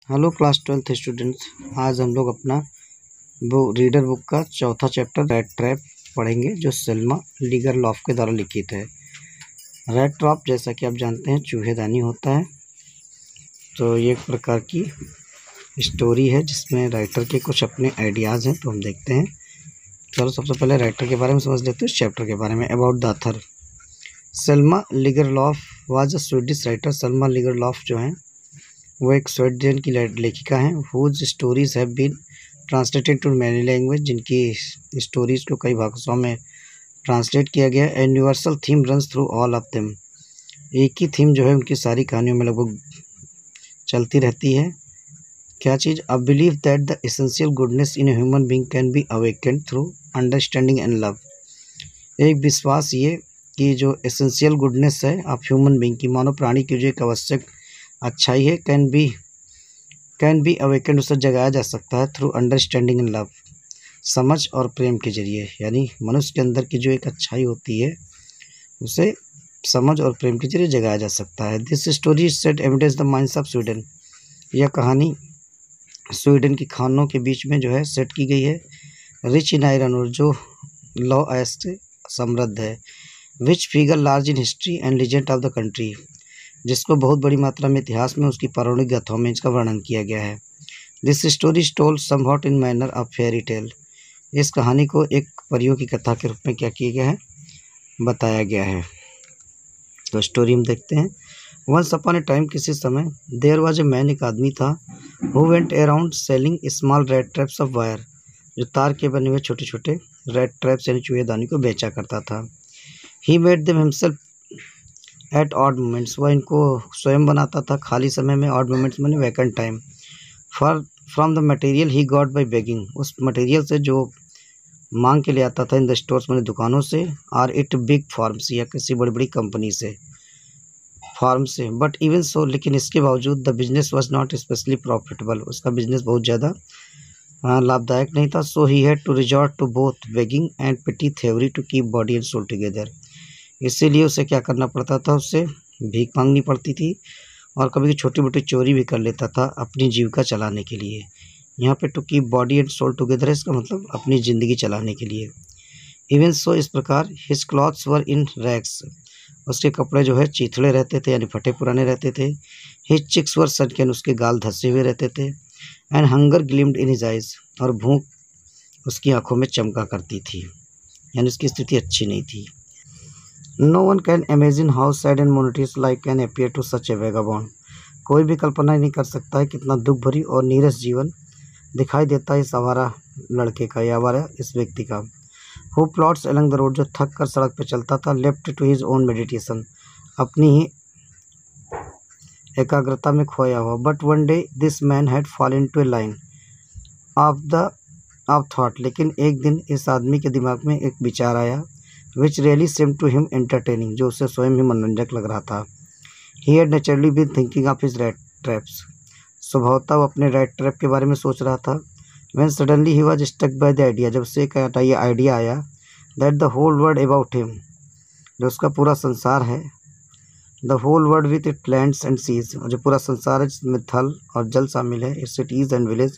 Hello class 12th students. आज हम लोग अपना रीडर बुक का चौथा चैप्टर रैट ट्रैप पढ़ेंगे, जो सेल्मा लीगरलॉफ के द्वारा लिखित है। रैट ट्रैप जैसा कि आप जानते हैं चूहेदानी होता है। तो ये एक प्रकार की स्टोरी है जिसमें राइटर के कुछ अपने आइडियाज़ हैं, तो हम देखते हैं। चलो सबसे पहले राइटर के बारे में समझ लेते हैं, इस चैप्टर के बारे में। About the author, Selma Lagerlof was a Swedish writer. Selma Lagerlof जो हैं वो एक स्वीडन की लेखिका हैं। Whose stories have been translated to many language, जिनकी स्टोरीज़ को कई भाषाओं में ट्रांसलेट किया गया। And universal theme runs through all of them, एक ही थीम जो है उनकी सारी कहानियों में लगभग चलती रहती है। क्या चीज़? A believe that the essential goodness in a human being can be awakened through understanding and love. एक विश्वास ये कि जो एसेंशियल गुडनेस है आप ह्यूमन बीइंग की, मानव प्राणी की जो एक आवश्यक अच्छाई है, कैन बी अवेकेंड, उसे जगाया जा सकता है थ्रू अंडरस्टैंडिंग एंड लव, समझ और प्रेम के जरिए। यानी मनुष्य के अंदर की जो एक अच्छाई होती है उसे समझ और प्रेम के जरिए जगाया जा सकता है। This story set evidence the minds of Sweden, यह कहानी स्वीडन की खानों के बीच में जो है सेट की गई है। रिच इन आयरन और जो लौ ऐश से समृद्ध है। Which figure large in history and legend of the country, जिसको बहुत बड़ी मात्रा में इतिहास में उसकी पौराणिक गाथाओं में इसका वर्णन किया गया है। This story told somewhat in manner of fairy tale, इस कहानी को एक परियों की कथा के रूप में क्या किया गया है, बताया गया है। तो स्टोरी हम देखते हैं। वंस अपॉन ए टाइम, किसी समय, देयर वाज ए मैन, एक आदमी था, who went around selling small red traps of wire, जो तार के बने हुए छोटे छोटे रेड ट्रैप्स यानी चूहेदानी को बेचा करता था। He made them himself at odd moments, वह इनको स्वयं बनाता था खाली समय में। ऑड मोमेंट्स मैंने vacant time. For from the material he got by begging, उस मटेरियल से जो मांग के ले आता था इन द स्टोर्स मैंने दुकानों से, और इट बिग फार्म्स या किसी बड़ी बड़ी कंपनी से, फार्म से। बट इवन सो, लेकिन इसके बावजूद the business was not specially profitable, उसका बिजनेस बहुत ज़्यादा लाभदायक नहीं था। So he had to resort to both begging and petty thievery to keep body and soul together, इसीलिए उसे क्या करना पड़ता था, उससे भीख मांगनी पड़ती थी और कभी छोटी मोटी चोरी भी कर लेता था अपनी जीविका चलाने के लिए। यहाँ पे to keep body and soul together है, इसका मतलब अपनी ज़िंदगी चलाने के लिए। इवन सो, इस प्रकार, हिज क्लॉथ्स वर इन रैक्स, उसके कपड़े जो है चीथड़े रहते थे यानी फटे पुराने रहते थे। हिज चिक्स वर सनकेन, उसके गाल धंसे हुए रहते थे। And hunger ग्लिम्ड in his eyes, और भूख उसकी आंखों में चमका करती थी, यानी उसकी स्थिति अच्छी नहीं थी। No one can imagine how sad and monotonous life can appear to such a vagabond, कोई भी कल्पना नहीं कर सकता है कितना दुख भरी और नीरस जीवन दिखाई देता है इस आवारा लड़के का या आवारा इस व्यक्ति का। Who plods along the road, जो थक कर सड़क पर चलता था। Left to his own meditation, अपनी ही एकाग्रता में खोया हुआ। But one day this man had fallen into a line of thought, लेकिन एक दिन इस आदमी के दिमाग में एक विचार आया, which really seemed to him entertaining, जो उसे स्वयं ही मनोरंजक लग रहा था। He had naturally been thinking of his rat traps, स्वभावतः वो अपने रैट ट्रैप के बारे में सोच रहा था। When suddenly he was struck by the idea, जब से ये आइडिया आया, that the whole world about him, जो उसका पूरा संसार है, the whole world with its lands and seas, जो पूरा संसार है जिसमें थल और जल शामिल है, its cities and villages,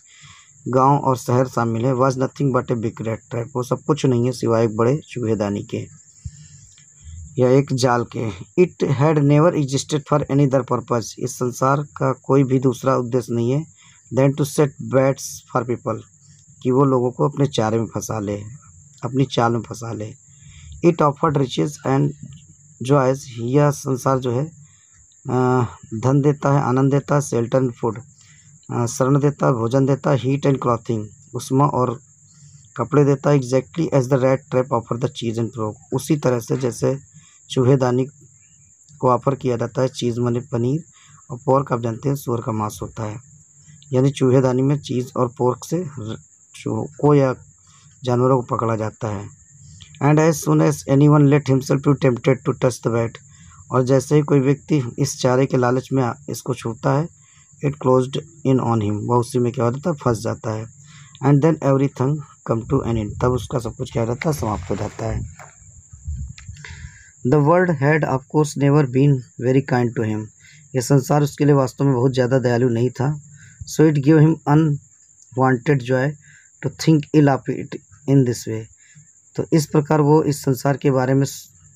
गांव और शहर शामिल है, was nothing but a big rat trap, वो सब कुछ नहीं है सिवाय एक बड़े चूहेदानी के या एक जाल के। It had never existed for any other purpose, इस संसार का कोई भी दूसरा उद्देश्य नहीं है than to set baits for people, कि वो लोगों को अपने चारे में फंसा ले, अपनी चाल में फंसा ले। It offered riches and joys, यह संसार जो है धन देता है, आनंद देता है, शेल्टर एंड फूड, शरण देता है, भोजन देता है, हीट एंड क्लॉथिंग, उष्मा और कपड़े देता है। Exactly as the rat trap offer the cheese and pork, उसी तरह से जैसे चूहेदानी को ऑफर किया जाता है चीज़ माने पनीर, और पोर्क आप जानते हैं सूअर का मांस होता है। यानी चूहेदानी में चीज़ और पोर्क से को या जानवरों को पकड़ा जाता है। And as soon as anyone let himself to tempted to touch the bait, और जैसे ही कोई व्यक्ति इस चारे के लालच में इसको छूता है, it closed in on him, वह उसी में क्या हो जाता है, फंस जाता है। And then everything come to an end, तब उसका सब कुछ क्या रहता है, समाप्त हो जाता है। The world had of course never been very kind to him, यह संसार उसके लिए वास्तव में बहुत ज़्यादा दयालु नहीं था। So it give him unwanted joy to think ill of it in this way. तो इस प्रकार वो इस संसार के बारे में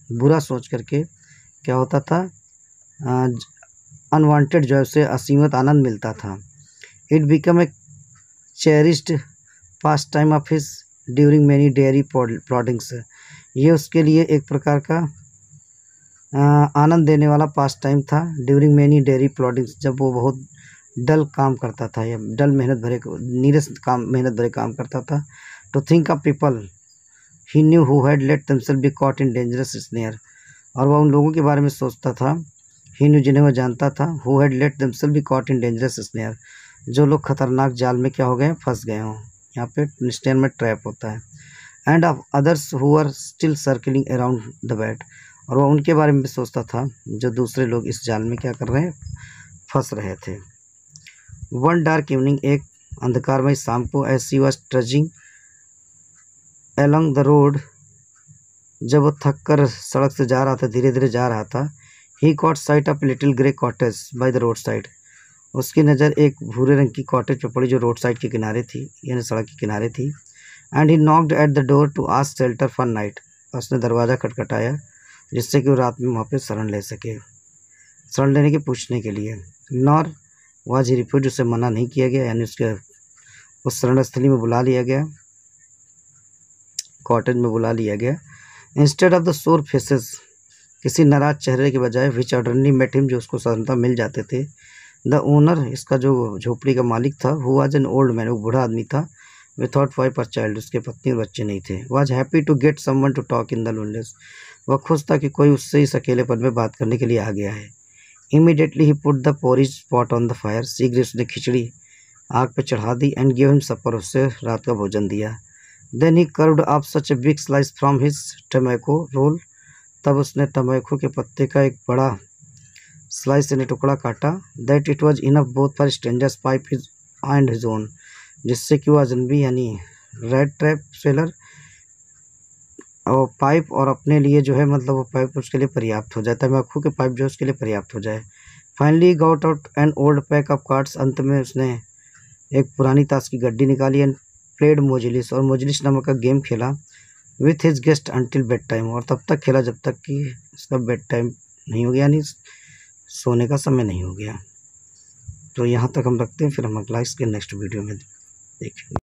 बुरा सोच करके क्या होता था, अनवांटेड जॉय से असीमित आनंद मिलता था। It become a cherished past time of his during many dairy plottings. ये उसके लिए एक प्रकार का आनंद देने वाला पास्ट टाइम था। ड्यूरिंग मैनी डेयरी प्लॉटिंग्स, जब वो बहुत डल काम करता था या डल नीरस मेहनत भरे काम करता था। To think of people he knew who had let themselves be caught in dangerous snare. और वह उन लोगों के बारे में सोचता था, ही न्यू जिन्हें वह जानता था, who had let themselves be caught in dangerous snare, जो लोग खतरनाक जाल में क्या हो गए, फंस गए हों। यहाँ पे स्नेयर में ट्रैप होता है। And of others who are still circling around the bait. और वह उनके बारे में भी सोचता था जो दूसरे लोग इस जाल में क्या कर रहे हैं, फंस रहे थे। वन डार्क इवनिंग, एक अंधकारमय शाम को, as she was trudging along the road, जब वो थक कर सड़क से जा रहा था, धीरे धीरे जा रहा था, he caught sight of little grey cottage by the road side. उसकी नज़र एक भूरे रंग की कॉटेज पर पड़ी जो रोड साइड के किनारे थी, यानी सड़क के किनारे थी। And he knocked at the door to ask shelter for night. उसने दरवाज़ा खटखटाया जिससे कि वो रात में वहाँ पे शरण ले सके, शरण लेने के पूछने के लिए। नॉर वाज ही रिफ्यूज, उसे मना नहीं किया गया, यानी उसके उस शरण स्थली में बुला लिया गया, कॉटेज में बुला लिया गया। इंस्टेड ऑफ द सोर फेसेस, किसी नाराज चेहरे के बजाय, विच ऑर्डरली मेट हिम, जो उसको साधारणतः मिल जाते थे। द ओनर, इसका जो झोपड़ी का मालिक था, who was an old man, वो बूढ़ा आदमी था, विथआउट वाइफ और चाइल्ड, उसके पत्नी और बच्चे नहीं थे। Was happy to get someone to talk in the loneliness, वह खुश था कि कोई उससे इस अकेलेपन में बात करने के लिए आ गया है। Immediately he put the porridge pot on the fire, शीघ्र उसने खिचड़ी आग पे चढ़ा दी। एंड गिव हिम सपर, उससे रात का भोजन दिया। Then he carved up such a big slice from his tobacco roll, तब उसने टमैको के पत्ते का एक बड़ा स्लाइस यानी टुकड़ा काटा। That it was enough both for strangers pipe his and his own, जिससे कि वो अजनबी यानी रेड ट्रैप सेलर और पाइप और अपने लिए जो है, मतलब वो पाइप उसके लिए पर्याप्त हो जाए, तम्बाकू के पाइप जो उसके लिए पर्याप्त हो जाए। Finally got out an old pack of cards, अंत में उसने एक पुरानी ताश की गड्डी निकाली। एंड प्लेड मोजिलिस, और मोजिलिस नामक का गेम खेला। With his guest until bed time, और तब तक खेला जब तक कि उसका बेड टाइम नहीं हो गया, यानी सोने का समय नहीं हो गया। तो यहाँ तक हम रखते हैं, फिर हम अगला इसके नेक्स्ट वीडियो में देखेंगे।